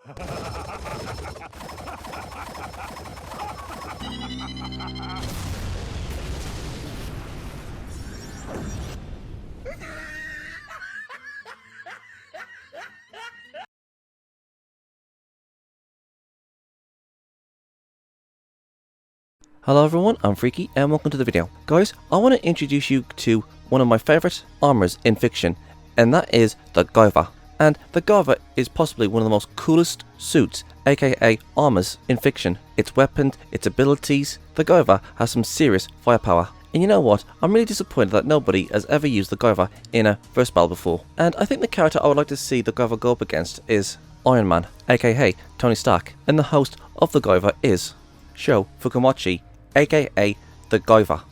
Hello everyone, I'm Freaky and welcome to the video. Guys, I want to introduce you to one of my favourite armours in fiction, and that is the guyver. And the guyver is possibly one of the most coolest suits, aka armours, in fiction. Its weapons, its abilities, the guyver has some serious firepower. And you know what, I'm really disappointed that nobody has ever used the guyver in a verse battle before. And I think the character I would like to see the guyver go up against is Iron Man, aka Tony Stark. And the host of the guyver is Sho Fukumachi, aka the Guyver,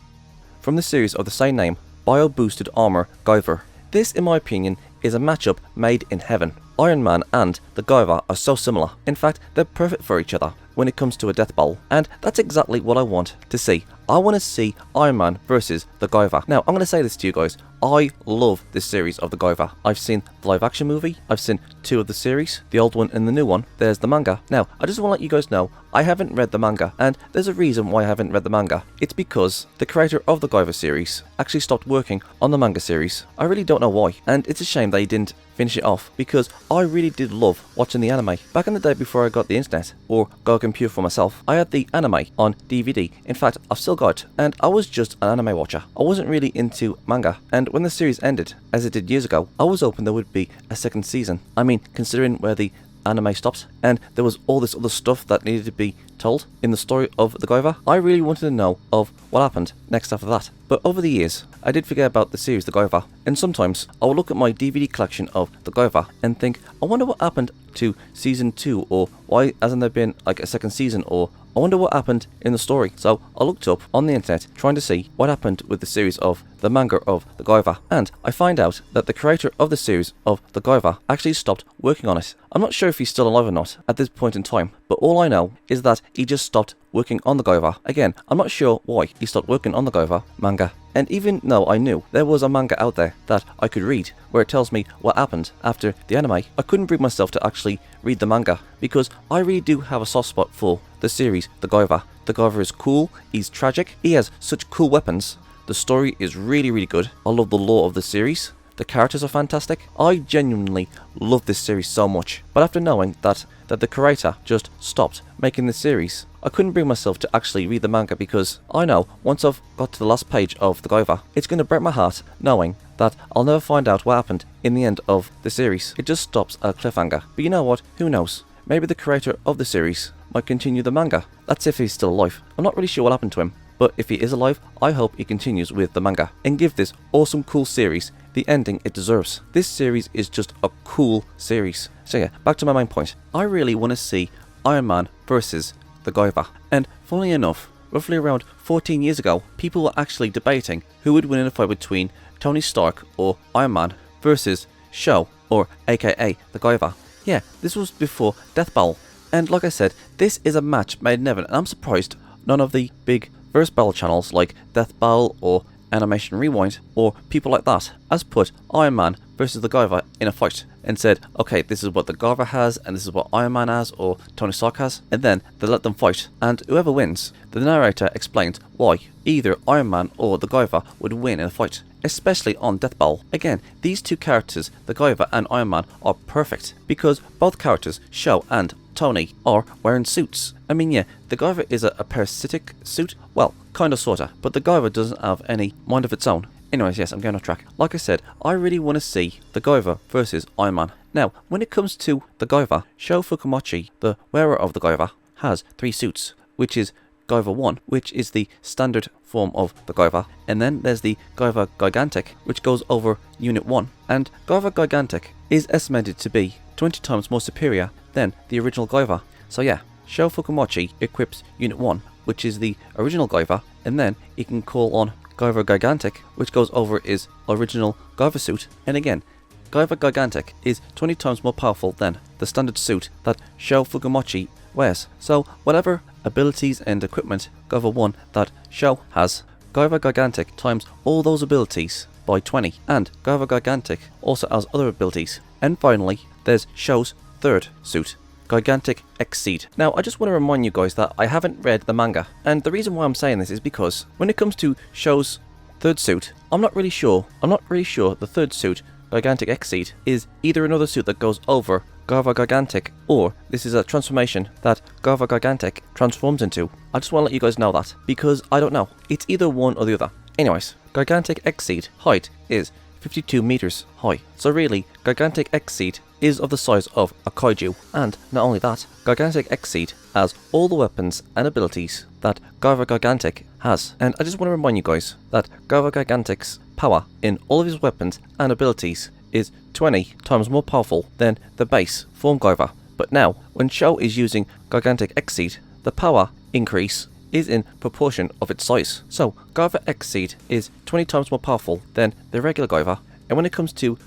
from the series of the same name, Bio Boosted Armor Guyver. This, in my opinion, is a matchup made in heaven. Iron Man and the Guyver are so similar. In fact, they're perfect for each other when it comes to a death battle, and that's exactly what I want to see. I want to see Iron Man versus the Guyver. Now, I'm going to say this to you guys. I love this series of the Guyver. I've seen the live action movie, I've seen 2 of the series, the old one and the new one. There's the manga. Now, I just want to let you guys know, I haven't read the manga, and there's a reason why I haven't read the manga. It's because the creator of the Guyver series actually stopped working on the manga series. I really don't know why, and it's a shame that he didn't finish it off, because I really did love watching the anime. Back in the day before I got the internet, or got a computer for myself, I had the anime on DVD. In fact, I've still got it, and I was just an anime watcher. I wasn't really into manga, and when the series ended, as it did years ago, I was hoping there would be a second season. I mean, considering where the anime stopped, and there was all this other stuff that needed to be told in the story of the Guyver, I really wanted to know of what happened next after that. But over the years, I did forget about the series The Guyver, and sometimes I would look at my DVD collection of The Guyver and think, I wonder what happened to season 2, or why hasn't there been like a second season, or I wonder what happened in the story. So I looked up on the internet trying to see what happened with the series of the manga of the Guyver, and I find out that the creator of the series of the Guyver actually stopped working on it. I'm not sure if he's still alive or not at this point in time, but all I know is that he just stopped working on the Guyver. Again, I'm not sure why he stopped working on the Guyver manga. And even though I knew there was a manga out there that I could read where it tells me what happened after the anime, I couldn't bring myself to actually read the manga, because I really do have a soft spot for the series The Guyver. The Guyver is cool, he's tragic, he has such cool weapons, the story is really good, I love the lore of the series, the characters are fantastic. I genuinely love this series so much. But after knowing that the creator just stopped making this series, I couldn't bring myself to actually read the manga, because I know once I've got to the last page of the Guyver, it's going to break my heart knowing that I'll never find out what happened in the end of the series. It just stops at a cliffhanger. But you know what? Who knows? Maybe the creator of the series might continue the manga. That's if he's still alive. I'm not really sure what happened to him, but if he is alive, I hope he continues with the manga and give this awesome cool series the ending it deserves. This series is just a cool series. So yeah, back to my main point. I really want to see Iron Man versus the Guyver. And funnily enough, roughly around 14 years ago, people were actually debating who would win in a fight between Tony Stark or Iron Man versus Sho, or aka the Guyver. Yeah, this was before Death Battle. And like I said, this is a match made in heaven, and I'm surprised none of the big verse battle channels like Death Battle or Animation Rewind or people like that has put Iron Man versus the Guyver in a fight and said, okay, this is what the Guyver has and this is what Iron Man has or Tony Stark has, and then they let them fight, and whoever wins, the narrator explains why either Iron Man or the Guyver would win in a fight, especially on Death Battle. Again, these two characters, the Guyver and Iron Man, are perfect because both characters, Sho and Tony, are wearing suits. I mean, yeah, the Guyver is a parasitic suit, well, kinda sorta, but the Guyver doesn't have any mind of its own. Anyways, yes, I'm going off track. Like I said, I really want to see the Guyver versus Iron Man. Now, when it comes to the Guyver, Sho Fukumachi, the wearer of the Guyver, has 3 suits, which is Guyver 1, which is the standard form of the Guyver, and then there's the Guyver Gigantic, which goes over Unit 1, and Guyver Gigantic is estimated to be 20 times more superior than the original Guyver. So yeah, Sho Fukumachi equips Unit 1, which is the original Guyver, and then he can call on Guyver Gigantic, which goes over his original Guyver suit, and again, Guyver Gigantic is 20 times more powerful than the standard suit that Sho Fukumachi wears. So whatever abilities and equipment Guyver 1 that Sho has, Guyver Gigantic times all those abilities by 20, and Guyver Gigantic also has other abilities. And finally, there's Sho's third suit, Gigantic Exceed. Now, I just want to remind you guys that I haven't read the manga, and the reason why I'm saying this is because when it comes to Sho's third suit, I'm not really sure the third suit, Gigantic Exceed, is either another suit that goes over guyver Gigantic, or this is a transformation that guyver Gigantic transforms into. I just want to let you guys know that, because I don't know. It's either one or the other. Anyways, Gigantic Exceed height is 52 meters high. So really, Gigantic Exceed is of the size of a kaiju, and not only that, Gigantic Exceed has all the weapons and abilities that guyver Gigantic has. And I just want to remind you guys that guyver Gigantic's power in all of his weapons and abilities is 20 times more powerful than the base form guyver. But now, when Sho is using Gigantic Exceed, the power increase is in proportion of its size. So guyver Exceed is 20 times more powerful than the regular guyver, and when it comes to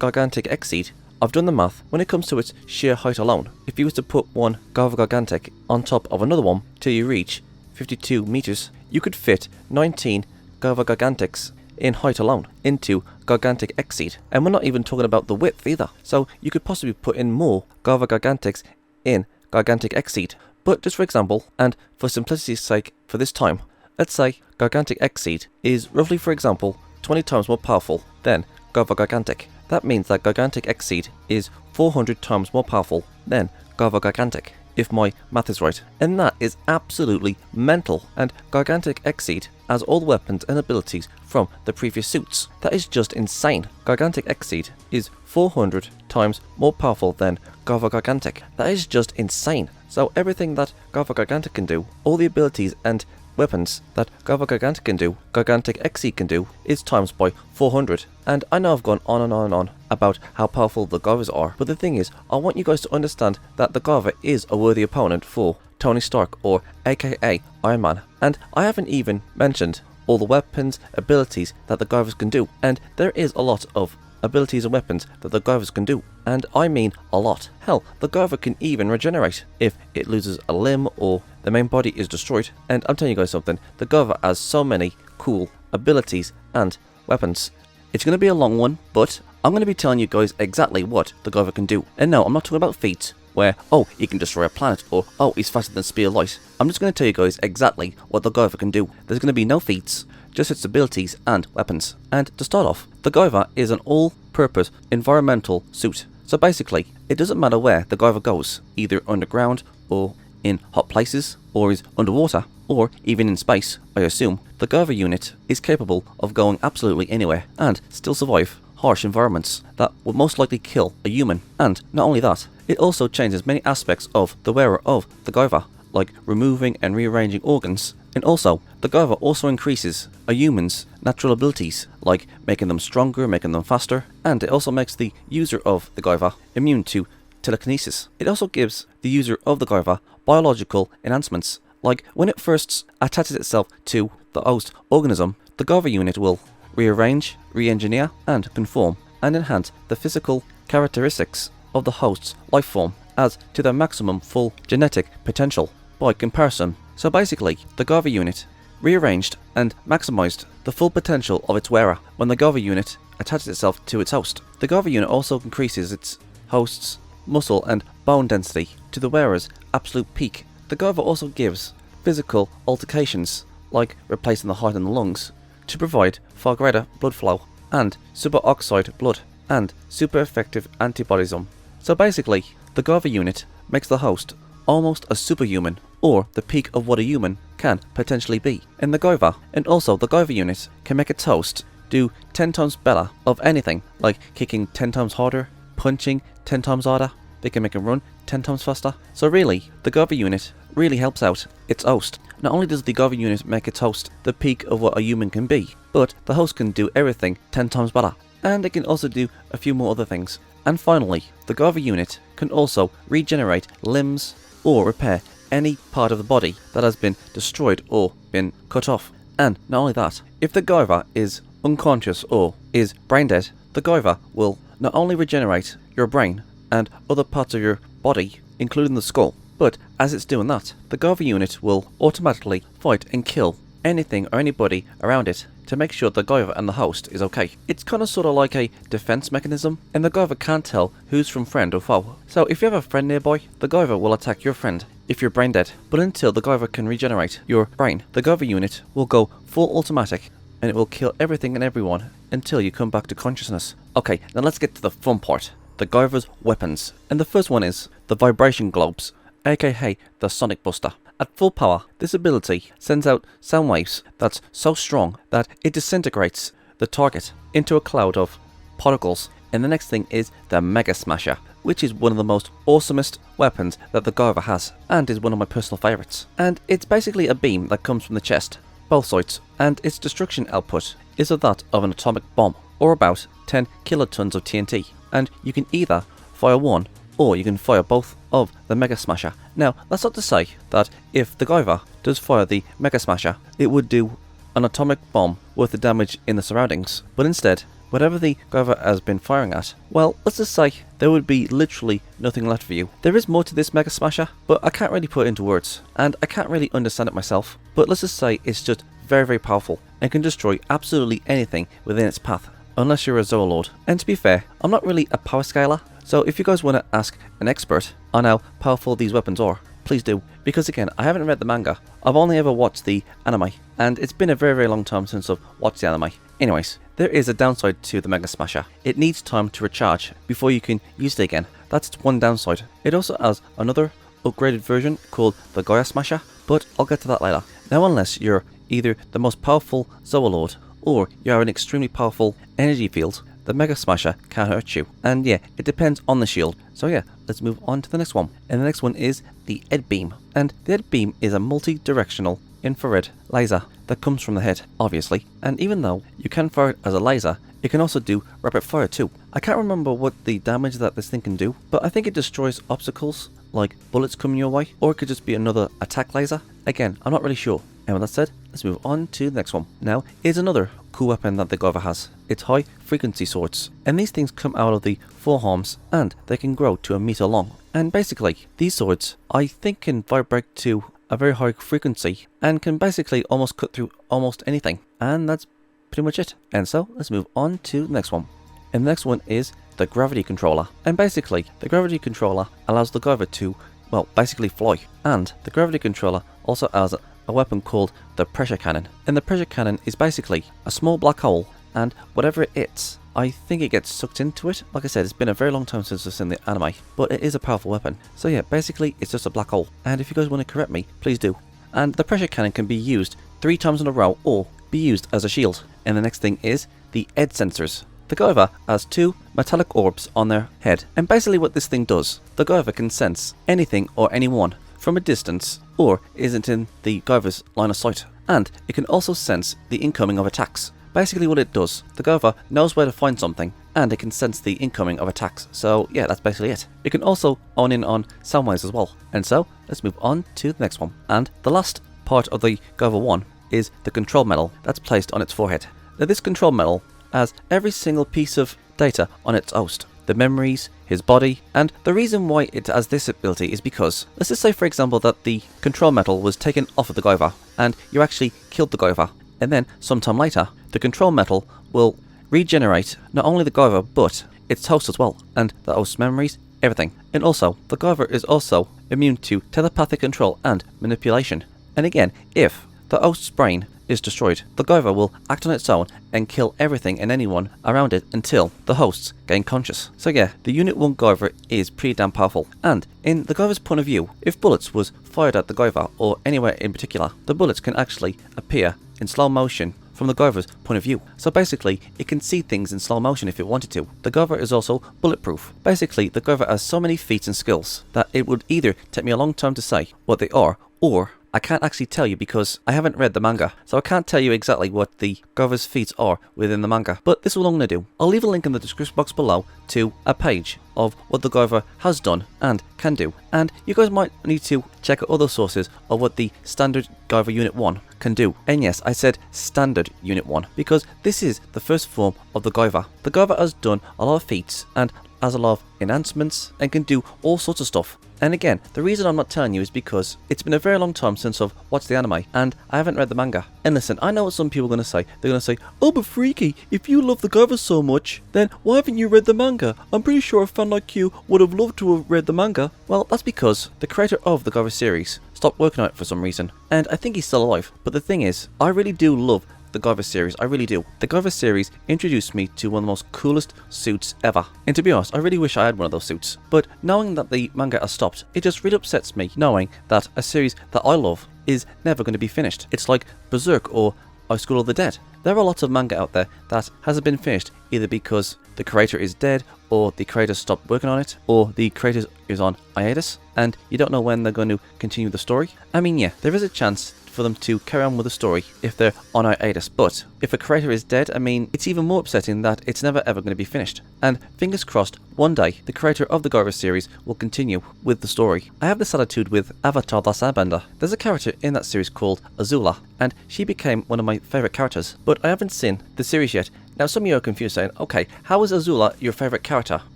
Gigantic Exceed, I've done the math. When it comes to its sheer height alone, if you was to put one guyver Gigantic on top of another one till you reach 52 meters, you could fit 19 guyver Gigantics in height alone into Gigantic Exceed, and we're not even talking about the width either. So you could possibly put in more guyver Gigantics in Gigantic Exceed. But just for example, and for simplicity's sake for this time, let's say Gigantic Exceed is roughly, for example, 20 times more powerful than guyver Gigantic. That means that Gigantic Exceed is 400 times more powerful than guyver Gigantic, if my math is right. And that is absolutely mental. And Gigantic Exceed has all the weapons and abilities from the previous suits. That is just insane. Gigantic Exceed is 400 times more powerful than guyver Gigantic. That is just insane. So everything that guyver Gigantic can do, all the abilities and weapons that guyver Gigantic can do, Gigantic Exceed can do, is times by 400. And I know I've gone on and on and on about how powerful the guyvers are, but the thing is, I want you guys to understand that the guyver is a worthy opponent for Tony Stark, or aka Iron Man. And I haven't even mentioned all the weapons, abilities that the guyvers can do, and there is a lot of abilities and weapons that the guyvers can do, and I mean a lot. Hell, the guyver can even regenerate if it loses a limb or the main body is destroyed. And I'm telling you guys something, the guyver has so many cool abilities and weapons. It's going to be a long one, but I'm going to be telling you guys exactly what the guyver can do. And no, I'm not talking about feats where, oh, he can destroy a planet, or oh, he's faster than speed of light. I'm just going to tell you guys exactly what the guyver can do. There's going to be no feats, just its abilities and weapons. And to start off, the guyver is an all-purpose environmental suit. So basically, it doesn't matter where the guyver goes, either underground or in hot places, or is underwater, or even in space, I assume. The guyver unit is capable of going absolutely anywhere and still survive harsh environments that would most likely kill a human. And not only that, it also changes many aspects of the wearer of the guyver, like removing and rearranging organs. And also, the guyver also increases a human's natural abilities, like making them stronger, making them faster, and it also makes the user of the guyver immune to telekinesis. It also gives the user of the guyver biological enhancements, like when it first attaches itself to the host organism, the guyver unit will rearrange, re-engineer, and conform, and enhance the physical characteristics of the host's life form as to their maximum full genetic potential by comparison. So basically, the guyver unit rearranged and maximized the full potential of its wearer when the guyver unit attaches itself to its host. The guyver unit also increases its host's muscle and bone density to the wearer's absolute peak. The guyver also gives physical altercations, like replacing the heart and the lungs, to provide far greater blood flow and superoxide blood and super effective antibodiesum. So basically, the guyver unit makes the host almost a superhuman, or the peak of what a human can potentially be. And the guyver unit can make its host do 10 times better of anything, like kicking 10 times harder, punching 10 times harder. They can make him run 10 times faster. So really, the guyver unit really helps out its host. Not only does the guyver unit make its host the peak of what a human can be, but the host can do everything 10 times better. And it can also do a few more other things. And finally, the guyver unit can also regenerate limbs or repair any part of the body that has been destroyed or been cut off. And not only that, if the guyver is unconscious or is brain dead, the guyver will not only regenerate your brain and other parts of your body, including the skull, but as it's doing that, the guyver unit will automatically fight and kill anything or anybody around it to make sure the guyver and the host is okay. It's kind of sort of like a defense mechanism, and the guyver can't tell who's from friend or foe. So if you have a friend nearby, the guyver will attack your friend if you're brain dead. But until the guyver can regenerate your brain, the guyver unit will go full automatic and it will kill everything and everyone until you come back to consciousness. Okay, now let's get to the fun part. The guyver's weapons. And the first one is the vibration globes, aka the sonic buster. At full power, this ability sends out sound waves that's so strong that it disintegrates the target into a cloud of particles. And the next thing is the Mega Smasher, which is one of the most awesomest weapons that the guyver has, and is one of my personal favourites. And it's basically a beam that comes from the chest, both sides, and its destruction output is of that of an atomic bomb, or about 10 kilotons of TNT. And you can either fire one, or you can fire both of the Mega Smasher. Now, that's not to say that if the guyver does fire the Mega Smasher, it would do an atomic bomb worth the damage in the surroundings. But instead, whatever the guyver has been firing at, well, let's just say there would be literally nothing left for you. There is more to this Mega Smasher, but I can't really put it into words, and I can't really understand it myself. But let's just say it's just very, very powerful, and can destroy absolutely anything within its path, unless you're a Zoolord. And to be fair, I'm not really a power scaler, so if you guys want to ask an expert on how powerful these weapons are, please do. Because again, I haven't read the manga, I've only ever watched the anime, and it's been a very, very long time since I've watched the anime. Anyways, there is a downside to the Mega Smasher. It needs time to recharge before you can use it again. That's its one downside. It also has another upgraded version called the Gaia Smasher, but I'll get to that later. Now, unless you're either the most powerful Zoolord or you have an extremely powerful energy field, the Mega Smasher can't hurt you. And yeah, it depends on the shield. So yeah, let's move on to the next one. And the next one is the Ed Beam. And the Ed Beam is a multi-directional infrared laser that comes from the head, obviously. And even though you can fire it as a laser, it can also do rapid fire too. I can't remember what the damage that this thing can do, but I think it destroys obstacles like bullets coming your way, or it could just be another attack laser. Again, I'm not really sure. And with that said, let's move on to the next one. Now, here's another cool weapon that the guyver has. It's high frequency swords. And these things come out of the forearms, and they can grow to 1 meter long. And basically, these swords, I think, can vibrate to a very high frequency, and can basically almost cut through almost anything. And that's pretty much it. And so, let's move on to the next one. And the next one is the gravity controller. And basically, the gravity controller allows the guyver to, well, basically fly. And the gravity controller also has a weapon called the pressure cannon. And the pressure cannon is basically a small black hole, and whatever it hits, I think it gets sucked into it. Like I said, it's been a very long time since I've seen the anime, but it is a powerful weapon. So yeah, basically it's just a black hole. And if you guys want to correct me, please do. And the pressure cannon can be used 3 times in a row, or be used as a shield. And the next thing is the Ed sensors. The guyver has 2 metallic orbs on their head, and basically what this thing does, the guyver can sense anything or anyone from a distance, or isn't in the guyver's line of sight. And it can also sense the incoming of attacks. Basically what it does, the guyver knows where to find something, and it can sense the incoming of attacks. So yeah, that's basically it. It can also own in on sound waves as well. And so, let's move on to the next one. And the last part of the guyver 1 is the control medal that's placed on its forehead. Now this control medal has every single piece of data on its host. The memories, his body, and the reason why it has this ability is because, let's just say for example that the control medal was taken off of the guyver, and you actually killed the guyver, and then sometime later, the control medal will regenerate not only the guyver, but its host as well, and the host's memories, everything. And also, the guyver is also immune to telepathic control and manipulation. And again, if the host's brain is destroyed, the guyver will act on its own and kill everything and anyone around it until the hosts gain conscious. So yeah, the Unit 1 guyver is pretty damn powerful. And in the guyver's point of view, if bullets was fired at the guyver or anywhere in particular, the bullets can actually appear in slow motion from the guyver's point of view. So basically, it can see things in slow motion if it wanted to. The guyver is also bulletproof. Basically, the guyver has so many feats and skills that it would either take me a long time to say what they are, or I can't actually tell you because I haven't read the manga, so I can't tell you exactly what the guyver's feats are within the manga. But this is what I'm going to do. I'll leave a link in the description box below to a page of what the guyver has done and can do. And you guys might need to check out other sources of what the standard guyver Unit 1 can do. And yes, I said standard Unit 1 because this is the first form of the guyver. The guyver has done a lot of feats and has a lot of enhancements and can do all sorts of stuff. And again, the reason I'm not telling you is because it's been a very long time since I've watched the anime, and I haven't read the manga. And listen, I know what some people are going to say. They're going to say, oh, but Freaky, if you love the guyver so much, then why haven't you read the manga? I'm pretty sure a fan like you would have loved to have read the manga. Well, that's because the creator of the guyver series stopped working on it for some reason, and I think he's still alive. But the thing is, I really do love the Guyver series, I really do. The Guyver series introduced me to one of the most coolest suits ever. And to be honest, I really wish I had one of those suits. But knowing that the manga has stopped, it just really upsets me knowing that a series that I love is never going to be finished. It's like Berserk or I School of the Dead. There are lots of manga out there that hasn't been finished either because the creator is dead, or the creator stopped working on it, or the creator is on hiatus, and you don't know when they're going to continue the story. I mean, yeah, there is a chance for them to carry on with the story if they're on hiatus, but if a creator is dead, I mean, it's even more upsetting that it's never ever going to be finished. And fingers crossed, one day the creator of the Guyver series will continue with the story. I have this attitude with Avatar: The Airbender. There's a character in that series called Azula, and she became one of my favourite characters, but I haven't seen the series yet. Now some of you are confused saying, okay, how is Azula your favourite character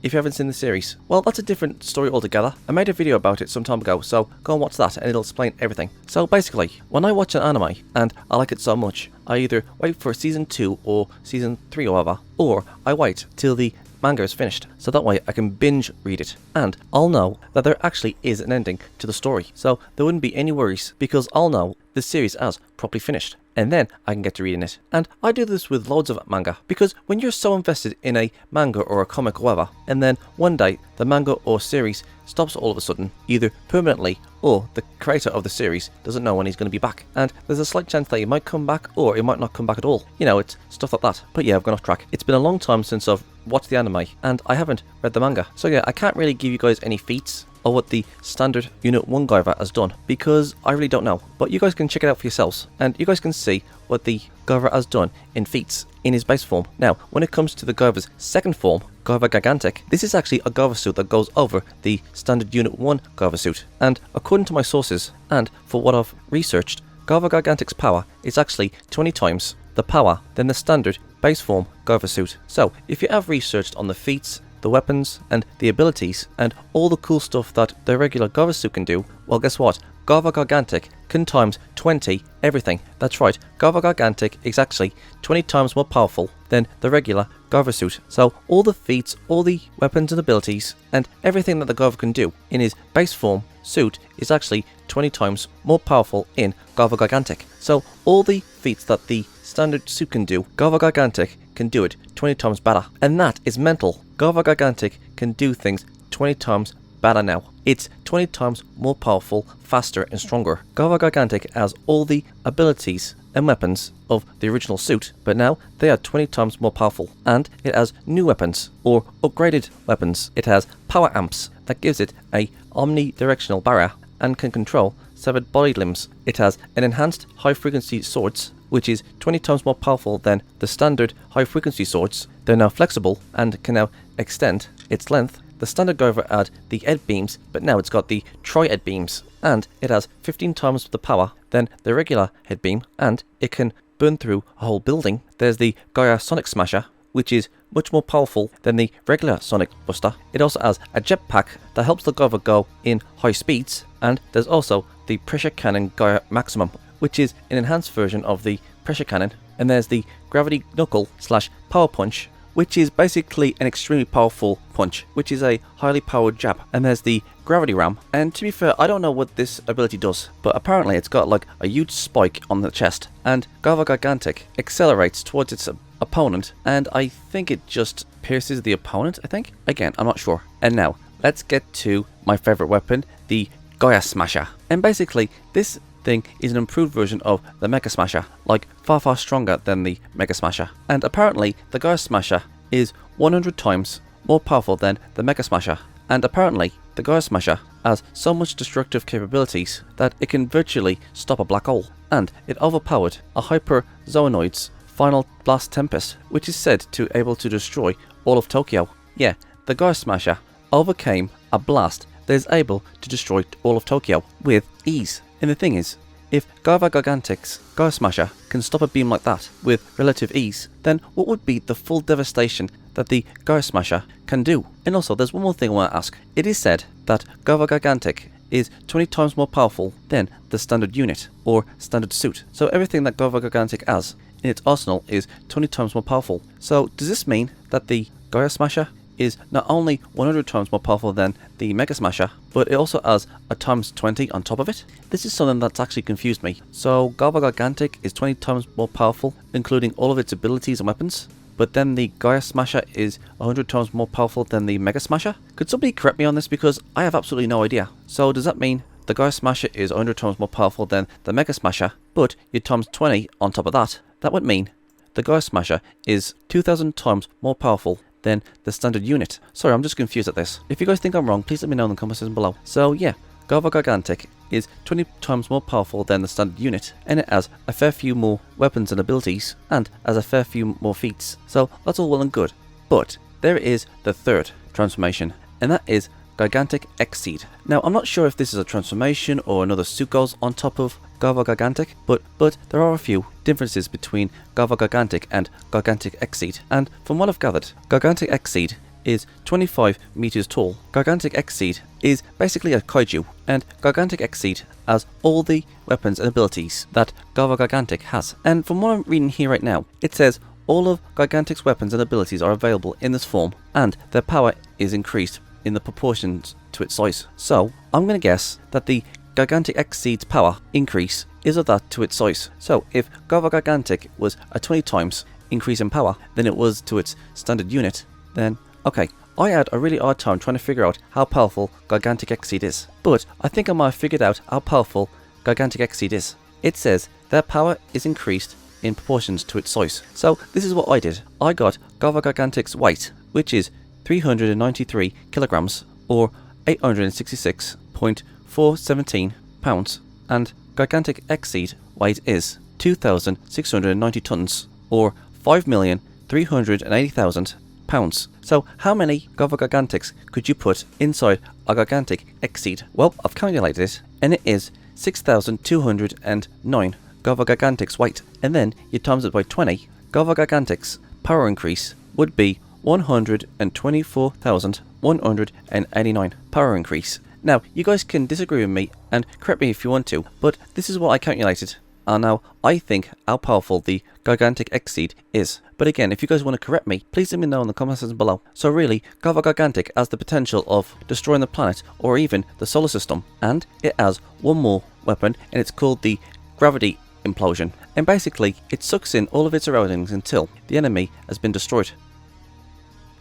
if you haven't seen the series? Well, that's a different story altogether. I made a video about it some time ago, so go and watch that and it'll explain everything. So basically, when I watch an anime and I like it so much, I either wait for season 2 or season 3 or whatever, or I wait till the manga is finished, so that way I can binge read it, and I'll know that there actually is an ending to the story, so there wouldn't be any worries, because I'll know the series has properly finished, and then I can get to reading it. And I do this with loads of manga, because when you're so invested in a manga or a comic or whatever, and then one day the manga or series stops all of a sudden, either permanently or the creator of the series doesn't know when he's going to be back, and there's a slight chance that he might come back or he might not come back at all. You know, it's stuff like that. But yeah, I've gone off track. It's been a long time since I've watched the anime, and I haven't read the manga. So yeah, I can't really give you guys any feats or what the standard Unit 1 Guyver has done, because I really don't know. But you guys can check it out for yourselves, and you guys can see what the Guyver has done in feats in his base form. Now, when it comes to the Guyver's second form, Guyver Gigantic, this is actually a Guyver suit that goes over the standard Unit 1 Guyver suit. And according to my sources, and for what I've researched, Guyver Gigantic's power is actually 20 times the power than the standard base form Guyver suit. So, if you have researched on the feats, the weapons, and the abilities, and all the cool stuff that the regular Guyver suit can do, well, guess what? Guyver Gigantic can times 20 everything. That's right, Guyver Gigantic is actually 20 times more powerful than the regular Guyver suit. So all the feats, all the weapons and abilities, and everything that the Guyver can do in his base form suit is actually 20 times more powerful in Guyver Gigantic. So all the feats that the standard suit can do, Guyver Gigantic can do it 20 times better. And that is mental. Guyver Gigantic can do things 20 times better now. It's 20 times more powerful, faster and stronger. Guyver Gigantic has all the abilities and weapons of the original suit, but now they are 20 times more powerful. And it has new weapons, or upgraded weapons. It has power amps that gives it a omnidirectional barrier and can control severed body limbs. It has an enhanced high frequency swords, which is 20 times more powerful than the standard high frequency swords. They're now flexible and can now extend its length. The standard Guyver had the Ed beams, but now it's got the Tri-Ed beams, and it has 15 times the power than the regular head beam, and it can burn through a whole building. There's the Gaia Smasher, which is much more powerful than the regular Sonic Buster. It also has a jetpack that helps the Guyver go in high speeds, and there's also the Pressure Cannon Gaia Maximum, which is an enhanced version of the Pressure Cannon. And there's the Gravity Knuckle / Power Punch, which is basically an extremely powerful punch, which is a highly powered jab. And there's the Gravity Ram, and to be fair, I don't know what this ability does, but apparently it's got like a huge spike on the chest, and Guyver Gigantic accelerates towards its opponent, and I think it just pierces the opponent, I think? Again, I'm not sure. And now, let's get to my favourite weapon, the Gaia Smasher. And basically, this thing is an improved version of the Mega Smasher, like far stronger than the Mega Smasher. And apparently the Gaia Smasher is 100 times more powerful than the Mega Smasher. And apparently the Gaia Smasher has so much destructive capabilities that it can virtually stop a black hole. And it overpowered a Hyper Zoanoid's Final Blast Tempest, which is said to be able to destroy all of Tokyo. Yeah, the Gaia Smasher overcame a blast that is able to destroy all of Tokyo with ease. And the thing is, if Guyver Gigantic's Gaia Smasher can stop a beam like that with relative ease, then what would be the full devastation that the Gaia Smasher can do? And also, there's one more thing I want to ask. It is said that Guyver Gigantic is 20 times more powerful than the standard unit, or standard suit. So everything that Guyver Gigantic has in its arsenal is 20 times more powerful. So does this mean that the Gaia Smasher is not only 100 times more powerful than the Mega Smasher, but it also has a times 20 on top of it? This is something that's actually confused me. So Guyver Gigantic is 20 times more powerful, including all of its abilities and weapons, but then the Gaia Smasher is 100 times more powerful than the Mega Smasher? Could somebody correct me on this, because I have absolutely no idea. So does that mean the Gaia Smasher is 100 times more powerful than the Mega Smasher, but you times 20 on top of that? That would mean the Gaia Smasher is 2000 times more powerful than the standard unit. Sorry, I'm just confused at this. If you guys think I'm wrong, please let me know in the comments section below. So yeah, Guyver Gigantic is 20 times more powerful than the standard unit, and it has a fair few more weapons and abilities, and has a fair few more feats. So that's all well and good. But there is the third transformation, and that is Gigantic Exceed. Now, I'm not sure if this is a transformation or another suit goes on top of Guyver Gigantic, but there are a few differences between Guyver Gigantic and Gigantic Exceed. And from what I've gathered, Gigantic Exceed is 25 meters tall. Gigantic Exceed is basically a kaiju, and Gigantic Exceed has all the weapons and abilities that Guyver Gigantic has. And from what I'm reading here right now, it says all of Gigantic's weapons and abilities are available in this form, and their power is increased in the proportions to its size. So I'm going to guess that the Gigantic Exceed's power increase is of that to its size. So if Guyver Gigantic was a 20 times increase in power than it was to its standard unit, then okay, I had a really hard time trying to figure out how powerful Gigantic Exceed is. But I think I might have figured out how powerful Gigantic Exceed is. It says their power is increased in proportions to its size. So this is what I did. I got Guyver Gigantic's weight, which is 393 kilograms, or 866.417 pounds, and Gigantic Exceed weight is 2,690 tons, or 5,380,000 pounds. So how many Guyver Gigantics could you put inside a Gigantic Exceed? Well, I've calculated it, and it is 6,209 Guyver Gigantics weight, and then you times it by 20. Guyver Gigantics power increase would be 124,189 power increase. Now, you guys can disagree with me and correct me if you want to, but this is what I calculated. And now, I think how powerful the Gigantic Exceed is. But again, if you guys want to correct me, please let me know in the comments section below. So really, Guyver Gigantic has the potential of destroying the planet or even the solar system. And it has one more weapon, and it's called the Gravity Implosion. And basically, it sucks in all of its surroundings until the enemy has been destroyed.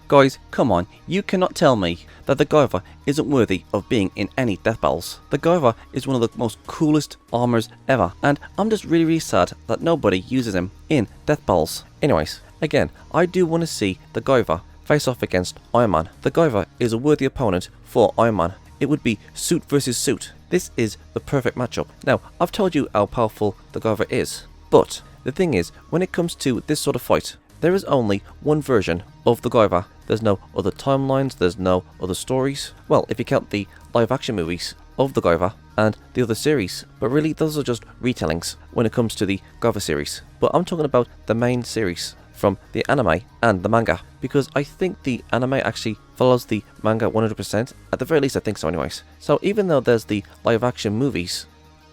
Guys, come on, you cannot tell me that the Guyver isn't worthy of being in any death battles. The Guyver is one of the most coolest armors ever, and I'm just really sad that nobody uses him in death battles. Anyways, again, I do want to see the Guyver face off against Iron Man. The Guyver is a worthy opponent for Iron Man. It would be suit versus suit. This is the perfect matchup. Now, I've told you how powerful the Guyver is, but the thing is, when it comes to this sort of fight, there is only one version of the Guyver. There's no other timelines, there's no other stories. Well, if you count the live action movies of the Guyver and the other series, but really those are just retellings when it comes to the Guyver series. But I'm talking about the main series from the anime and the manga, because I think the anime actually follows the manga 100%. At the very least, I think so anyways. So even though there's the live action movies,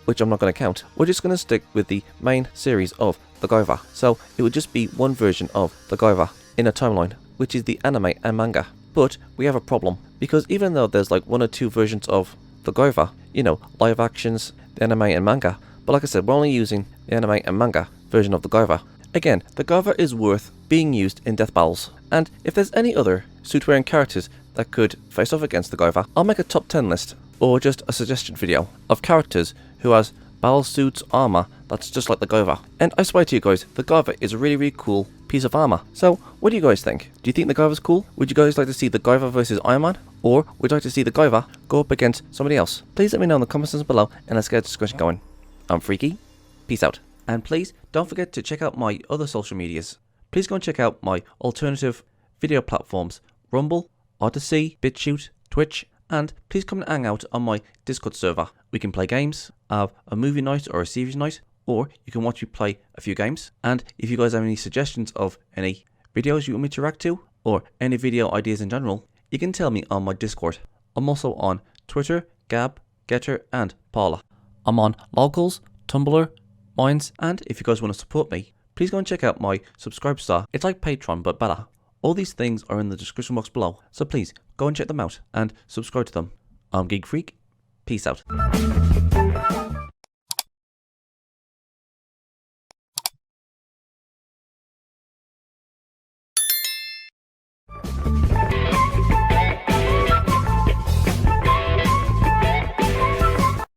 which I'm not going to count, we're just going to stick with the main series of the Guyver. So it would just be one version of the Guyver in a timeline, which is the anime and manga. But we have a problem, because even though there's like one or two versions of the Guyver, you know, live actions, the anime and manga, but like I said, we're only using the anime and manga version of the Guyver. Again, the Guyver is worth being used in death battles, and if there's any other suit-wearing characters that could face off against the Guyver, I'll make a top 10 list, or just a suggestion video, of characters who has battle suits, armor, that's just like the Guyver. And I swear to you guys, the Guyver is a really cool piece of armor. So, what do you guys think? Do you think the Guyver's cool? Would you guys like to see the Guyver versus Iron Man? Or would you like to see the Guyver go up against somebody else? Please let me know in the comments below, and let's get the discussion going. I'm Freaky, peace out. And please don't forget to check out my other social medias. Please go and check out my alternative video platforms, Rumble, Odyssey, BitChute, Twitch, and please come and hang out on my Discord server. We can play games, have a movie night or a series night, or you can watch me play a few games. And if you guys have any suggestions of any videos you want me to react to, or any video ideas in general, you can tell me on my Discord. I'm also on Twitter, Gab, Getter, and Paula. I'm on Locals, Tumblr, Minds, and if you guys want to support me, please go and check out my Subscribestar. It's like Patreon, but better. All these things are in the description box below, so please go and check them out and subscribe to them. I'm Geek Freak. Peace out.